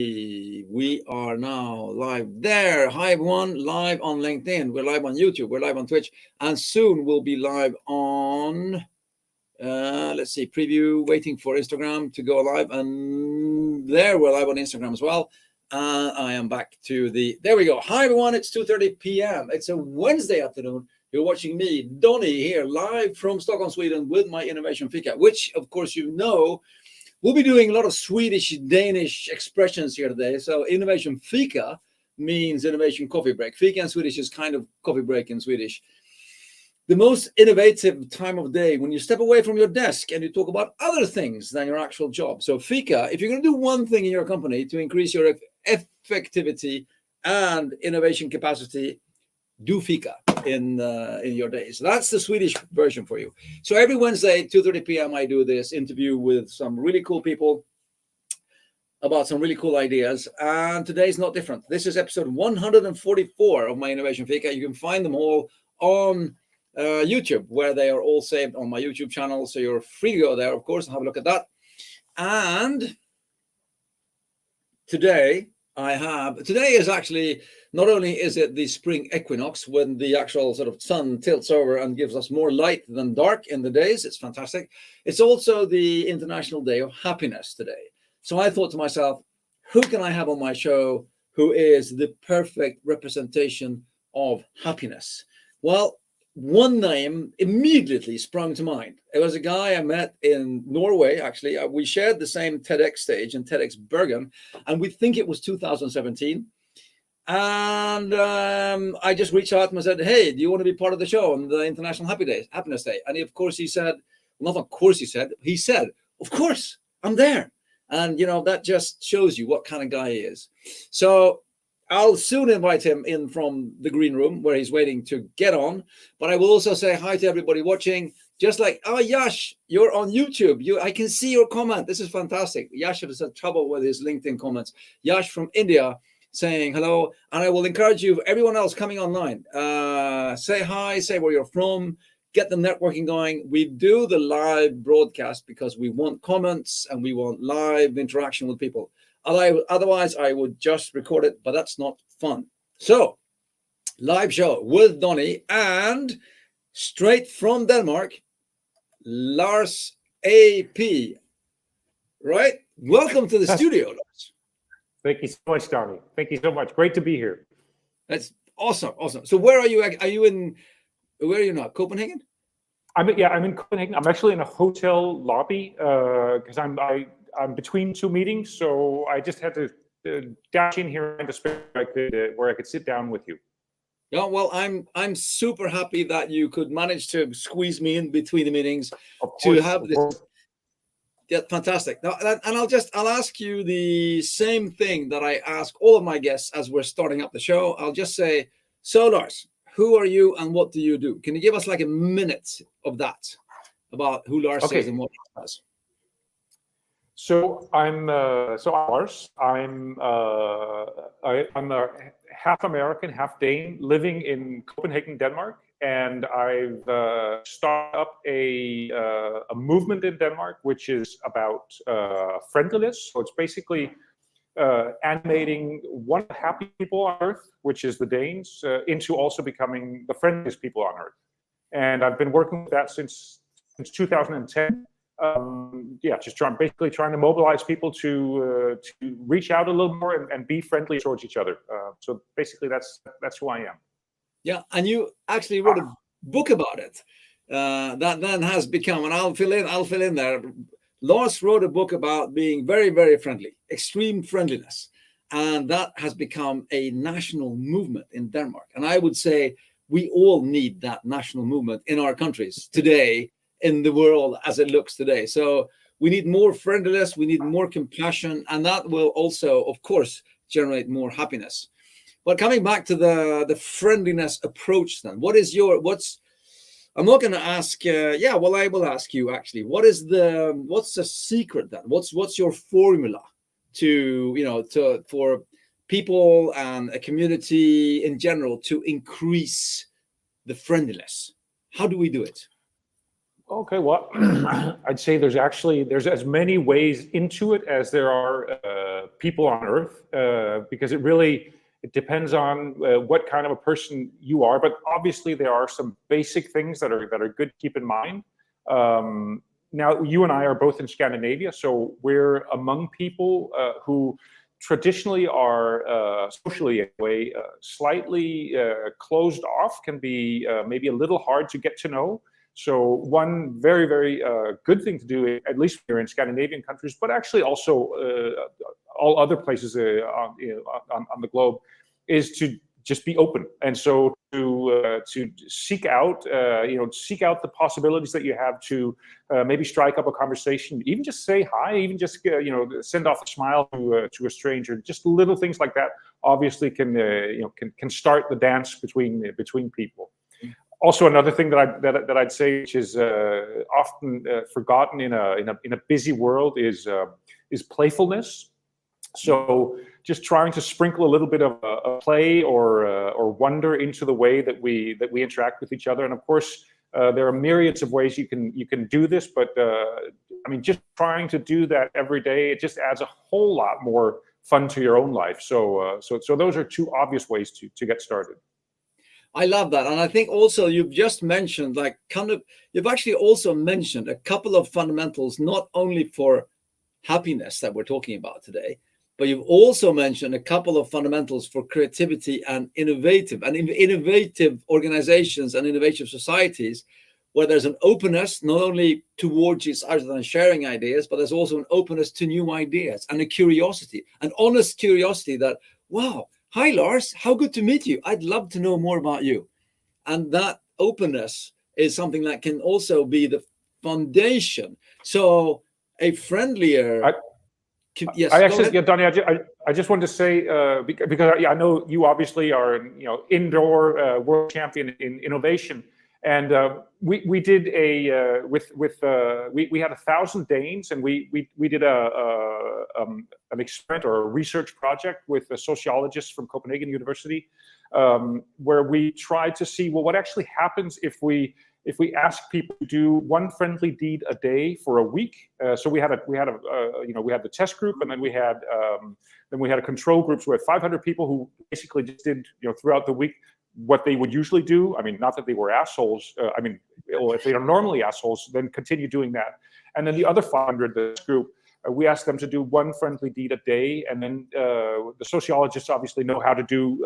We are now live there. Hi everyone, live on LinkedIn. We're live on YouTube. We're live on Twitch. And soon we'll be live on, let's see, preview, waiting for Instagram to go live. And there we're live on Instagram as well. I am back to there we go. Hi everyone, it's 2:30 p.m. It's a Wednesday afternoon. You're watching me, Donny, here live from Stockholm, Sweden with my Innovation Fika, which of course you know, we'll be doing a lot of Swedish, Danish expressions here today. So Innovation Fika means innovation coffee break. Fika in Swedish is kind of coffee break in Swedish. The most innovative time of day when you step away from your desk and you talk about other things than your actual job. So Fika, if you're going to do one thing in your company to increase your effectivity and innovation capacity, do Fika in your day. So that's the Swedish version for you. So every Wednesday, 2:30 p.m., I do this interview with some really cool people about some really cool ideas. And today's not different. This is episode 144 of my Innovation Fika. You can find them all on YouTube, where they are all saved on my YouTube channel. So you're free to go there, of course, and have a look at that. And today is actually, not only is it the spring equinox when the actual sort of sun tilts over and gives us more light than dark in the days, it's fantastic. It's also the International Day of Happiness today. So I thought to myself, who can I have on my show who is the perfect representation of happiness? Well, one name immediately sprung to mind. It was a guy I met in Norway, actually. We shared the same TEDx stage in TEDxBergen, and we think it was 2017. And I just reached out and said, hey, do you want to be part of the show on the International Happiness Day? And he said, he said, of course, I'm there. And, you know, that just shows you what kind of guy he is. So I'll soon invite him in from the green room where he's waiting to get on. But I will also say hi to everybody watching. Just like, oh, Yash, you're on YouTube. I can see your comment. This is fantastic. Yash has had trouble with his LinkedIn comments. Yash from India saying hello. And I will encourage you, everyone else coming online, say hi, say where you're from, get the networking going. We do the live broadcast because we want comments and we want live interaction with people. Otherwise, I would just record it, but that's not fun. So, live show with Donny and straight from Denmark, Lars AP. Right? Welcome to the studio, Lars. Thank you so much, Donny. Thank you so much. Great to be here. That's awesome. Awesome. So, where are you? Where are you now? Copenhagen? I'm in Copenhagen. I'm actually in a hotel lobby because I'm between two meetings, so I just had to dash in here into space where I could sit down with you. Yeah, well, I'm super happy that you could manage to squeeze me in between the meetings to have this. Yeah, fantastic. Now, and I'll ask you the same thing that I ask all of my guests as we're starting up the show. I'll just say, so Lars, who are you and what do you do? Can you give us like a minute of that about who Lars is and what he does? So I'm Lars. I'm a half American, half Dane, living in Copenhagen, Denmark, and I've started up a movement in Denmark which is about friendliness. So it's basically animating one of the happy people on Earth, which is the Danes, into also becoming the friendliest people on Earth. And I've been working with that since 2010. Just basically trying to mobilize people to reach out a little more and be friendly towards each other. So basically, that's who I am. Yeah, and you actually wrote a book about it that then has become, and I'll fill in there. Lars wrote a book about being very, very friendly, extreme friendliness, and that has become a national movement in Denmark. And I would say we all need that national movement in our countries today, in the world as it looks today. So we need more friendliness, we need more compassion, and that will also, of course, generate more happiness. But coming back to the friendliness approach then, I'm not going to ask, I will ask you actually, what's the secret then? What's your formula for people and a community in general to increase the friendliness? How do we do it? Okay, well, I'd say there's as many ways into it as there are people on Earth, because it depends on what kind of a person you are. But obviously, there are some basic things that are good to keep in mind. Now, you and I are both in Scandinavia, so we're among people who traditionally are socially anyway slightly closed off, can be maybe a little hard to get to know. So one very, very good thing to do, at least here in Scandinavian countries, but actually also all other places on the globe, is to just be open. And so to seek out, seek out the possibilities that you have to maybe strike up a conversation, even just say hi, even just send off a smile to a stranger. Just little things like that obviously can start the dance between people. Also, another thing that I'd say, which is often forgotten in a busy world, is playfulness. So just trying to sprinkle a little bit of a play or wonder into the way that we interact with each other. And of course, there are myriads of ways you can do this, but I mean, just trying to do that every day, it just adds a whole lot more fun to your own life. So those are two obvious ways to get started. I love that. And I think also you've just mentioned, you've actually also mentioned a couple of fundamentals, not only for happiness that we're talking about today, but you've also mentioned a couple of fundamentals for creativity and innovative organizations and innovative societies, where there's an openness, not only towards each other and sharing ideas, but there's also an openness to new ideas and a curiosity, an honest curiosity that, wow, hi, Lars, how good to meet you. I'd love to know more about you. And that openness is something that can also be the foundation. So a friendlier... Yes, Donnie, I just wanted to say, because I know you obviously are, indoor world champion in innovation. And we did we had 1,000 Danes, and we did an experiment or a research project with a sociologist from Copenhagen University, where we tried to see, well, what actually happens if we ask people to do one friendly deed a day for a week. So we had the test group, and then we had a control group. So we had 500 people who basically just did throughout the week what they would usually do. I mean, not that they were assholes. If they are normally assholes, then continue doing that. And then the other 500, this group, we asked them to do one friendly deed a day. And then the sociologists obviously know how to do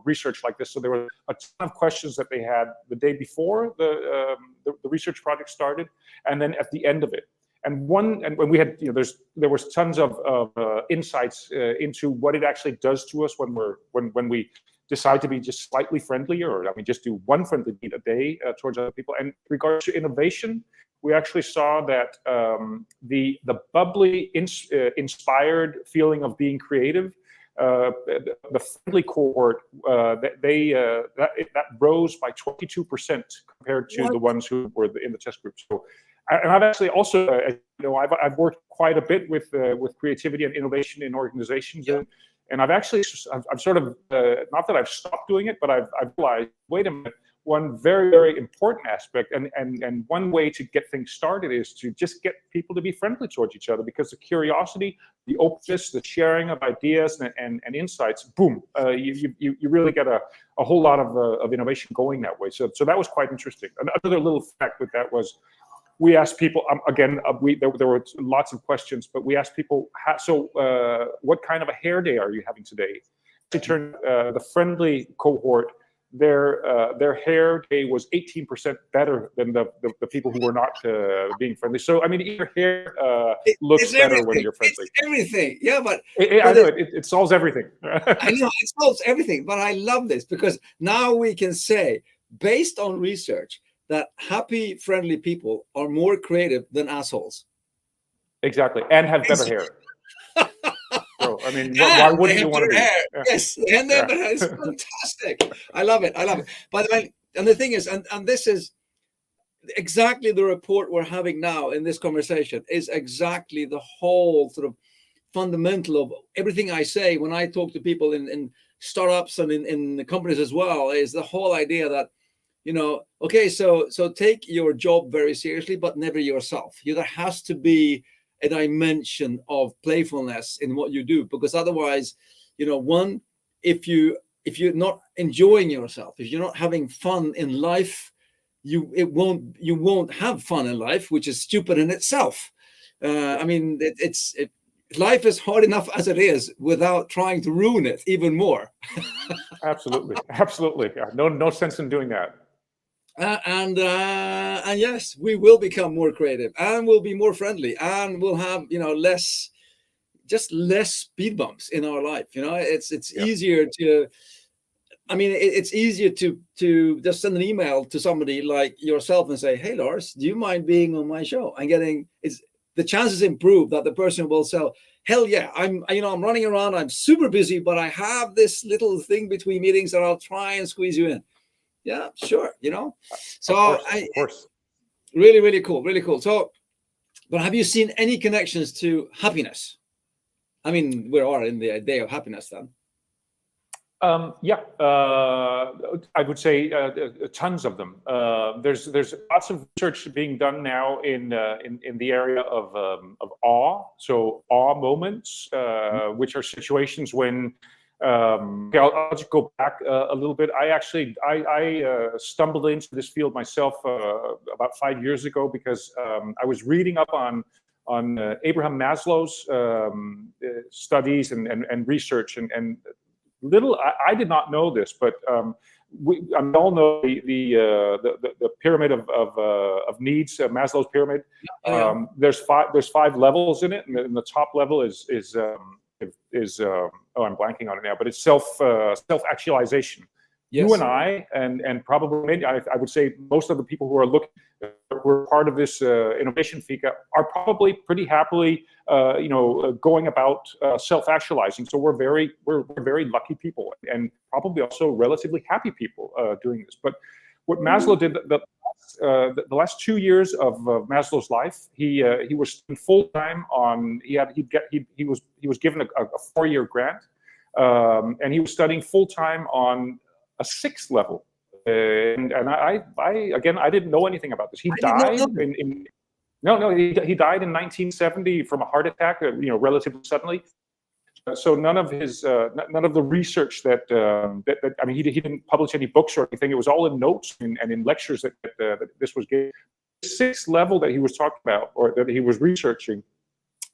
research like this. So there were a ton of questions that they had the day before the research project started, and then at the end of it. And when we had, there was tons of insights into what it actually does to us when we decide to be just slightly friendlier, or just do one friendly deed a day towards other people. And in regards to innovation, we actually saw that the bubbly, inspired feeling of being creative, the friendly cohort, that rose by 22% compared to the ones who were in the test group. So, and I've actually also, I've worked quite a bit with creativity and innovation in organizations. Yeah. And I've sort of, not that I've stopped doing it, but I've realized, wait a minute, one very, very important aspect and one way to get things started is to just get people to be friendly towards each other, because the curiosity, the openness, the sharing of ideas and insights, boom, you really get a whole lot of innovation going that way. So that was quite interesting. Another little fact with that was, we asked people, there were lots of questions, but we asked people, what kind of a hair day are you having today? It turned the friendly cohort, their hair day was 18% better than the people who were not being friendly. So, I mean, your hair looks better when you're friendly. It's everything. Yeah, but I know it solves everything. I know it solves everything, but I love this because now we can say, based on research, that happy, friendly people are more creative than assholes. Exactly, and have better hair. So, I mean, why wouldn't you want to be? Yeah. Yes, and then it's fantastic. I love it. By the way, and the thing is, and this is exactly the report we're having now in this conversation, is exactly the whole sort of fundamental of everything I say when I talk to people in startups and in the companies as well, is the whole idea that okay, so take your job very seriously, but never yourself. There has to be a dimension of playfulness in what you do, because otherwise, one, if you're not enjoying yourself, if you're not having fun in life, you won't have fun in life, which is stupid in itself. I mean, life is hard enough as it is without trying to ruin it even more. Absolutely. No sense in doing that. And yes, we will become more creative, and we'll be more friendly, and we'll have less speed bumps in our life. It's easier to. I mean, it's easier to just send an email to somebody like yourself and say, "Hey, Lars, do you mind being on my show?" And the chances improve that the person will say, "Hell yeah, I'm running around, I'm super busy, but I have this little thing between meetings, and I'll try and squeeze you in." Yeah, sure. So of course. Really, really cool, really cool. So, but have you seen any connections to happiness? I mean, we are in the day of happiness then. I would say tons of them. There's lots of research being done now in the area of awe. So awe moments, which are situations when I'll just go back a little bit. I stumbled into this field myself about 5 years ago because I was reading up on Abraham Maslow's studies and research and I did not know this, but we all know the pyramid of needs, Maslow's pyramid. There's five levels in it, and the top level is I'm blanking on it now, but it's self-actualization. Yes. You and I, and probably many, I would say most of the people who are part of this innovation Fika are probably pretty happily, going about self-actualizing. So we're very lucky people, and probably also relatively happy people doing this. But what Maslow did the last 2 years of Maslow's life, he was full time on. He was given a 4-year grant, and he was studying full time on a 6th level, and I didn't know anything about this. He died he died in 1970 from a heart attack, relatively suddenly. So none of the research that he didn't publish any books or anything. It was all in notes and in lectures that this was given. The 6th level that he was talking about, or that he was researching,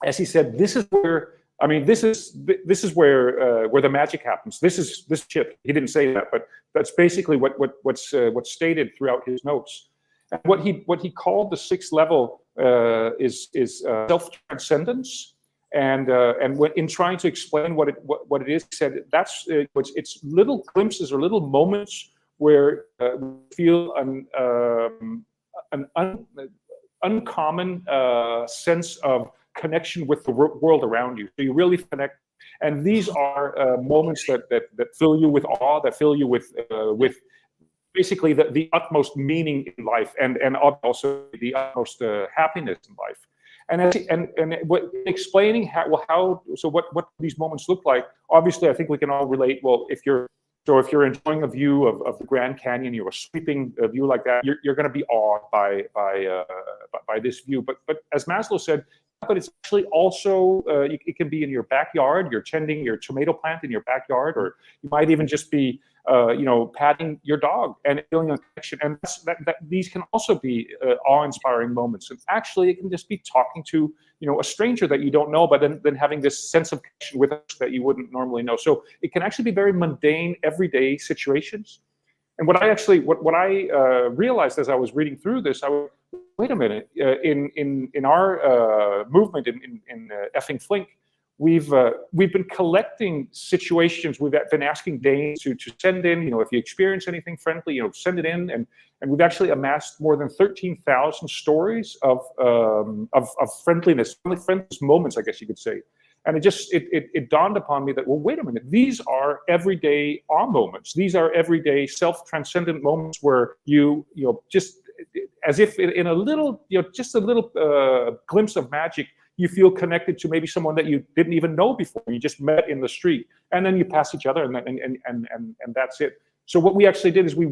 as he said, this is where. This is where the magic happens. This chip. He didn't say that, but that's basically what's stated throughout his notes. And what he called the 6th level is self-transcendence. And when in trying to explain what it is, he said it's little glimpses or little moments where we feel an uncommon sense of connection with the world around you. So you really connect, and these are moments that fill you with awe, that fill you with basically the utmost meaning in life, and also the utmost happiness in life. And explaining what these moments look like. Obviously, I think we can all relate. Well, if you're enjoying a view of the Grand Canyon, a sweeping view like that, you're going to be awed by this view. But as Maslow said, but it's actually also it can be in your backyard. You're tending your tomato plant in your backyard, or you might even just be patting your dog and feeling a connection. And these can also be awe-inspiring moments. And actually, it can just be talking to a stranger that you don't know, but then having this sense of connection with us that you wouldn't normally know. So it can actually be very mundane, everyday situations. And what I realized as I was reading through this, wait a minute. In our movement in effing Flink, we've been collecting situations. We've been asking Danes to send in, if you experience anything friendly, send it in, and we've actually amassed more than 13,000 stories of friendliness, friendliness moments, I guess you could say. And it dawned upon me that, well, wait a minute, these are everyday awe moments. These are everyday self-transcendent moments where you just as if in a little, just a little glimpse of magic, you feel connected to maybe someone that you didn't even know before. You just met in the street, and then you pass each other, and that's it. So what we actually did is we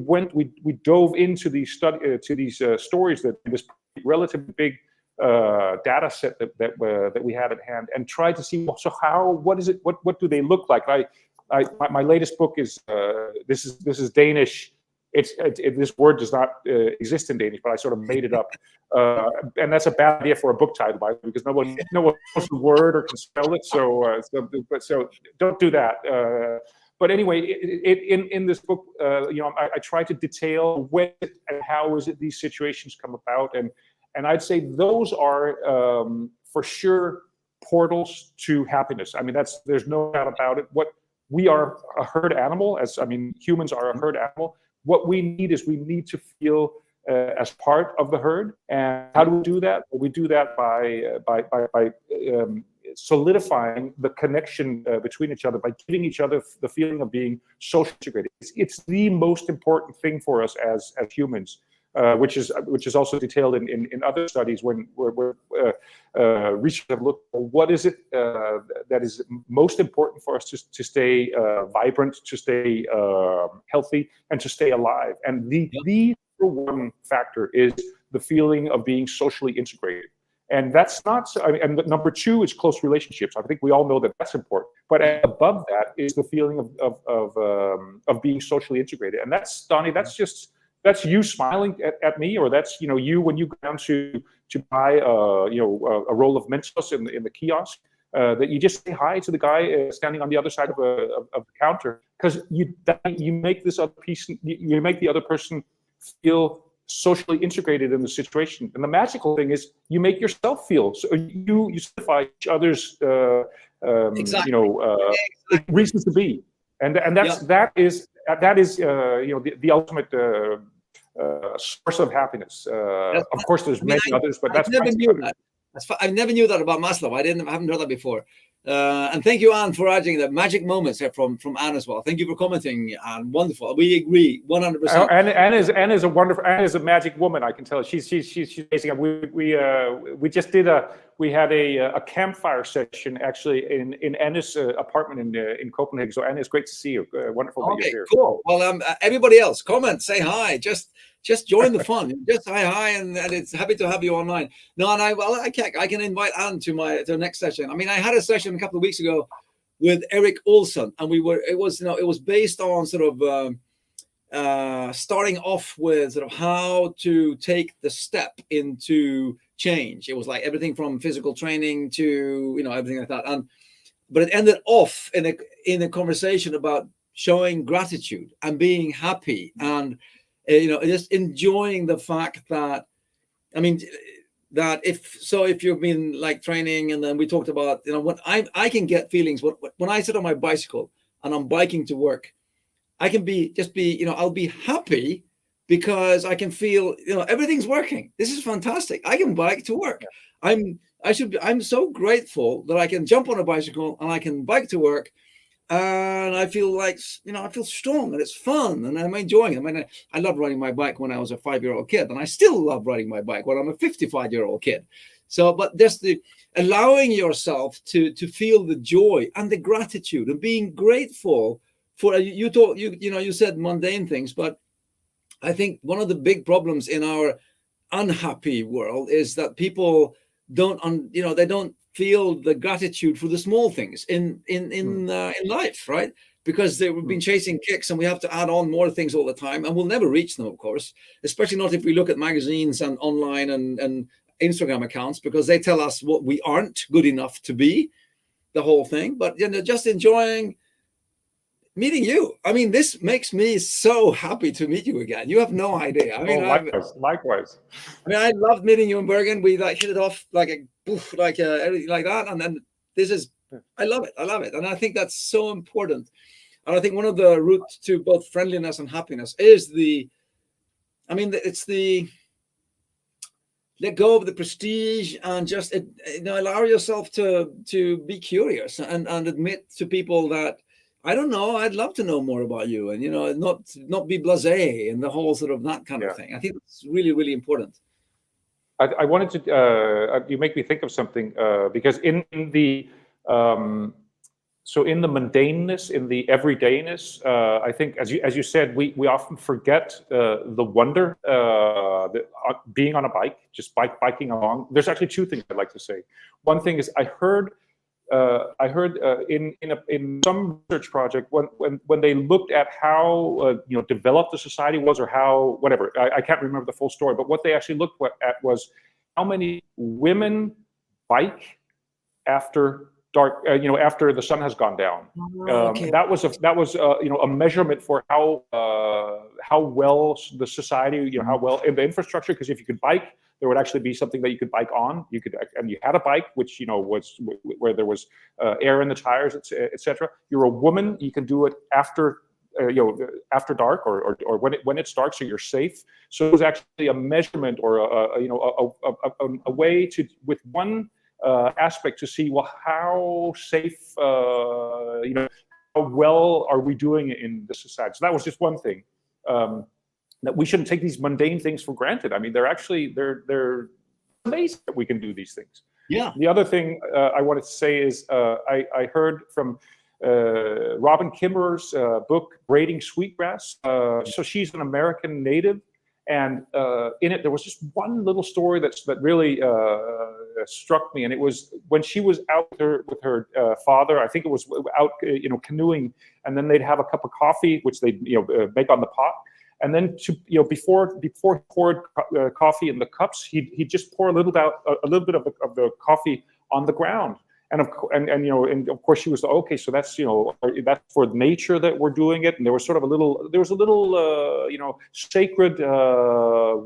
dove into these stories, that this relatively big data set that we had at hand, and tried to see, so what is it? What do they look like? My latest book is this is Danish. This word does not exist in Danish, but I sort of made it up, and that's a bad idea for a book title, by the way, because no one knows the word or can spell it. So don't do that. But anyway, in this book, I try to detail when and how is it these situations come about, and I'd say those are for sure portals to happiness. I mean, there's no doubt about it. What we are, a herd animal, humans are a herd animal. What we need to feel as part of the herd. And how do we do that? Well, we do that by solidifying the connection between each other, by giving each other the feeling of being socially integrated. It's the most important thing for us as humans. Which is also detailed in other studies where researchers have looked at what is it that is most important for us to stay vibrant, to stay healthy, and to stay alive. And the number one factor is the feeling of being socially integrated. And that's not, and number two is close relationships. I think we all know that that's important. But above that is the feeling of being socially integrated. And that's, Donnie, that's you smiling at me, or that's you when you go down to buy a roll of Mentos in the kiosk, that you just say hi to the guy standing on the other side of the counter, because you make this other piece, you make the other person feel socially integrated in the situation. And the magical thing is you make yourself feel, so you solidify each other's reasons to be, and that is the ultimate source of happiness. Of course, there's many others, but that's never knew that. I never knew that about Maslow. I haven't heard that before. And thank you, Anne, for adding the magic moments here from Anne as well. Thank you for commenting, Anne. Wonderful. We agree 100%. Anne is a wonderful. Anne is a magic woman. I can tell. She's amazing. We just did we had a campfire session actually in Anne's apartment in Copenhagen. So Anne, it's great to see you. Wonderful that you're here. Cool. Well, everybody else, comment, say hi. Just join the fun. Just say hi, and it's happy to have you online. No, and I can invite Anne to the next session. I mean, I had a session a couple of weeks ago with Eric Olson, and it was based on sort of starting off with sort of how to take the step into change. It was like everything from physical training to everything like that, but it ended off in a conversation about showing gratitude and being happy and just enjoying the fact that, that if you've been like training, and then we talked about, when I can get feelings when I sit on my bicycle and I'm biking to work, I can I'll be happy because I can feel, everything's working. This is fantastic. I can bike to work. I'm so grateful that I can jump on a bicycle and I can bike to work. And I feel like, I feel strong and it's fun and I'm enjoying it. I mean, I loved riding my bike when I was a 5-year-old kid, and I still love riding my bike when I'm a 55-year-old kid. So, but just the allowing yourself to feel the joy and the gratitude and being grateful for, you said mundane things, but I think one of the big problems in our unhappy world is that people they don't feel the gratitude for the small things in life, right? Because we've been chasing kicks and we have to add on more things all the time, and we'll never reach them, of course, especially not if we look at magazines and online and Instagram accounts, because they tell us what we aren't good enough to be, the whole thing. But just enjoying meeting you. I mean, this makes me so happy to meet you again. You have no idea. I mean, likewise. I mean, I loved meeting you in Bergen. We hit it off everything like that. And then I love it. And I think that's so important. And I think one of the routes to both friendliness and happiness is let go of the prestige and just allow yourself to be curious and admit to people that, I don't know, I'd love to know more about you, and not be blasé and the whole sort of that kind of thing. I think it's really, really important. I wanted to you make me think of something, because in the so in the mundaneness, in the everydayness, I think, as you said, we often forget the wonder being on a bike, just biking along. There's actually two things I'd like to say. One thing is I heard in some research project when they looked at how developed the society was, or how whatever, I can't remember the full story, but what they actually looked at was how many women bike after dark, after the sun has gone down. Okay. That was a measurement for how well the society, how well in the infrastructure. Because if you could bike, there would actually be something that you could bike on. And you had a bike, which was where there was air in the tires, etc. You're a woman, you can do it after. After dark or when it's dark, so you're safe. So it was actually a measurement or a way to, with one aspect, to see, well, how safe, how well are we doing in the society. So that was just one thing, that we shouldn't take these mundane things for granted. I mean, they're amazing that we can do these things. Yeah. The other thing I wanted to say is I heard from Robin Kimmerer's book, Braiding Sweetgrass. So she's an American native, and in it there was just one little story that really struck me, and it was when she was out there with her father. I think it was out canoeing, and then they'd have a cup of coffee, which they'd make on the pot, and then before he poured coffee in the cups, he'd just pour a little bit of the coffee on the ground. And of course she was, okay, so that's that's for nature that we're doing it. And there was a little sacred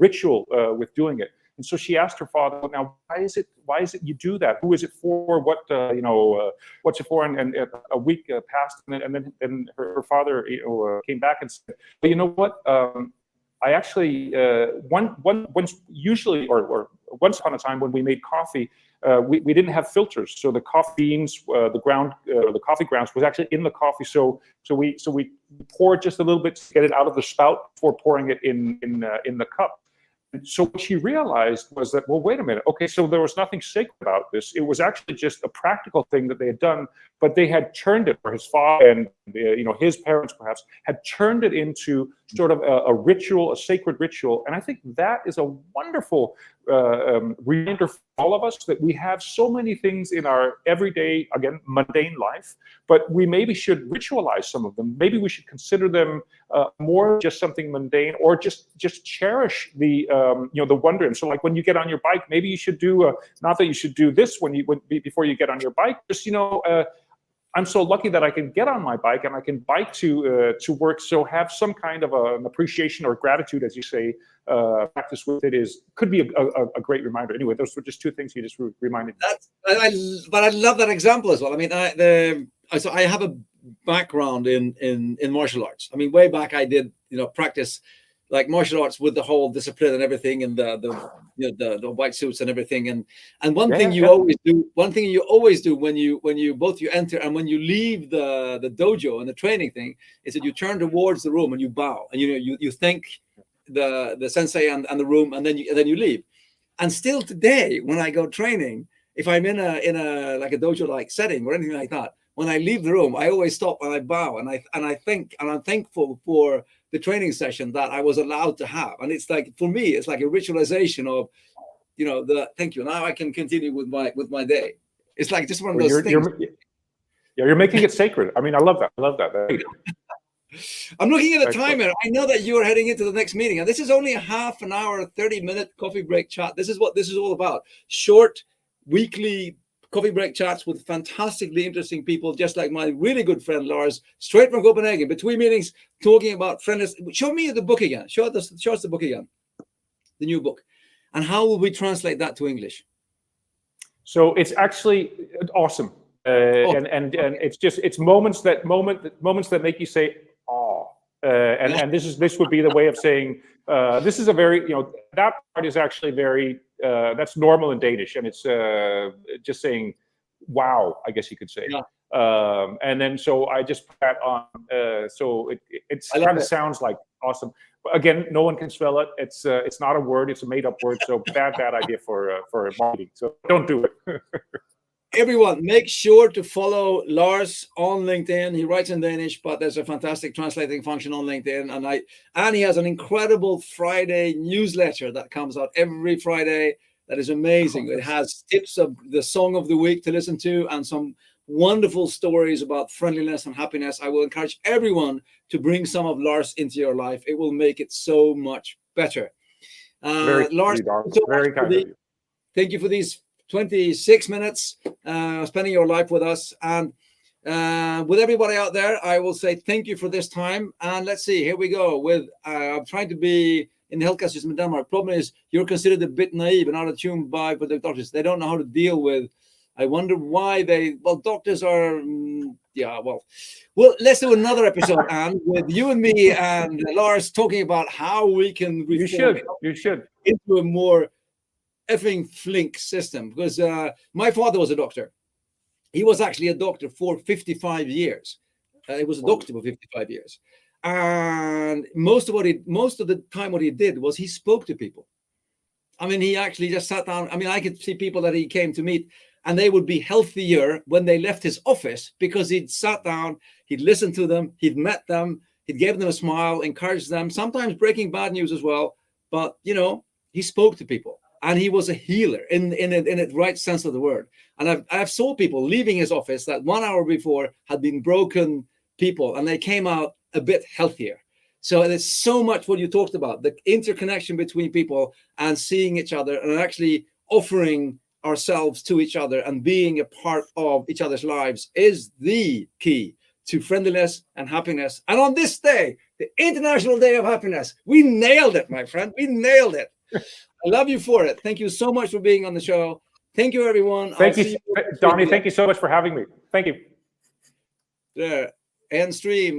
ritual with doing it. And so she asked her father, now why is it you do that? Who is it for? What's it for? And a week passed, and then her father came back and said, well, you know what? I actually once upon a time when we made coffee, we didn't have filters, so the coffee beans, the coffee grounds was actually in the coffee. So we poured just a little bit to get it out of the spout before pouring it in the cup. And so what she realized was that, well, wait a minute. Okay, so there was nothing sacred about this. It was actually just a practical thing that they had done, but they had turned it, or his father and his parents perhaps had turned it into sort of a ritual, a sacred ritual. And I think that is a wonderful reminder for all of us that we have so many things in our everyday, again, mundane life, but we maybe should ritualize some of them. Maybe we should consider them more just something mundane, or just cherish the the wonder. And so, like when you get on your bike, maybe you should do not that you should do this before you get on your bike. Just I'm so lucky that I can get on my bike and I can bike to work. So have some kind of an appreciation or gratitude, as you say, practice with it could be a great reminder. Anyway, those were just two things you just reminded me. But I love that example as well. I mean, so I have a background in martial arts. I mean, way back I did practice like martial arts with the whole discipline and everything, and the white suits and everything. And one thing you always do when you both you enter and when you leave the dojo and the training thing is that you turn towards the room and you bow, and you thank the sensei and the room, and then you leave. And still today, when I go training, if I'm in a like a dojo like setting or anything like that, when I leave the room, I always stop and I bow and I think, and I'm thankful for the training session that I was allowed to have. And it's like, for me, it's like a ritualization of, the thank you. Now I can continue with my day. It's like just one of those things. You're making it sacred. I mean, I love that. I'm looking at the timer. I know that you are heading into the next meeting, and this is only a half an hour, 30-minute coffee break chat. This is what this is all about. Short, weekly coffee break chats with fantastically interesting people, just like my really good friend Lars, straight from Copenhagen, between meetings, talking about friendliness. Show me the book again. Show us the book again, the new book. And how will we translate that to English? So it's actually awesome. And it's moments that make you say, oh, and this would be the way of saying, this is a very, that part is actually very, that's normal in Danish, and it's just saying, wow, I guess you could say. Yeah. And then so I just put that on, so it kind of sounds like awesome. But again, no one can spell it. It's not a word. It's a made-up word. So bad idea for marketing. So don't do it. Everyone, make sure to follow Lars on LinkedIn. He writes in Danish, but there's a fantastic translating function on LinkedIn. And he has an incredible Friday newsletter that comes out every Friday. That is amazing. It has tips of the song of the week to listen to and some wonderful stories about friendliness and happiness. I will encourage everyone to bring some of Lars into your life. It will make it so much better. Lars, very kind of you. Thank you for these 26 minutes spending your life with us. And with everybody out there, I will say thank you for this time. And let's see, here we go with I'm trying to be in the healthcare system in Denmark. Problem is you're considered a bit naive and out of tune by the doctors. They don't know how to deal with. I wonder why doctors are, well, let's do another episode, and with you and me and Lars talking about how we can reform you should into a more effing Flink system, because my father was a doctor. He was actually a doctor for 55 years. He was a doctor for 55 years. And most of the time what he did was he spoke to people. I mean, he actually just sat down. I mean, I could see people that he came to meet, and they would be healthier when they left his office because he'd sat down, he'd listened to them, he'd met them, he'd give them a smile, encouraged them, sometimes breaking bad news as well. But, he spoke to people, and he was a healer in the right sense of the word. And I've saw people leaving his office that 1 hour before had been broken people, and they came out a bit healthier. So there's so much what you talked about, the interconnection between people and seeing each other and actually offering ourselves to each other and being a part of each other's lives is the key to friendliness and happiness. And on this day, the International Day of Happiness, we nailed it, my friend. We nailed it. I love you for it. Thank you so much for being on the show. Thank you, everyone. Thank you, Donnie. Thank you so much for having me. Thank you. There. End stream.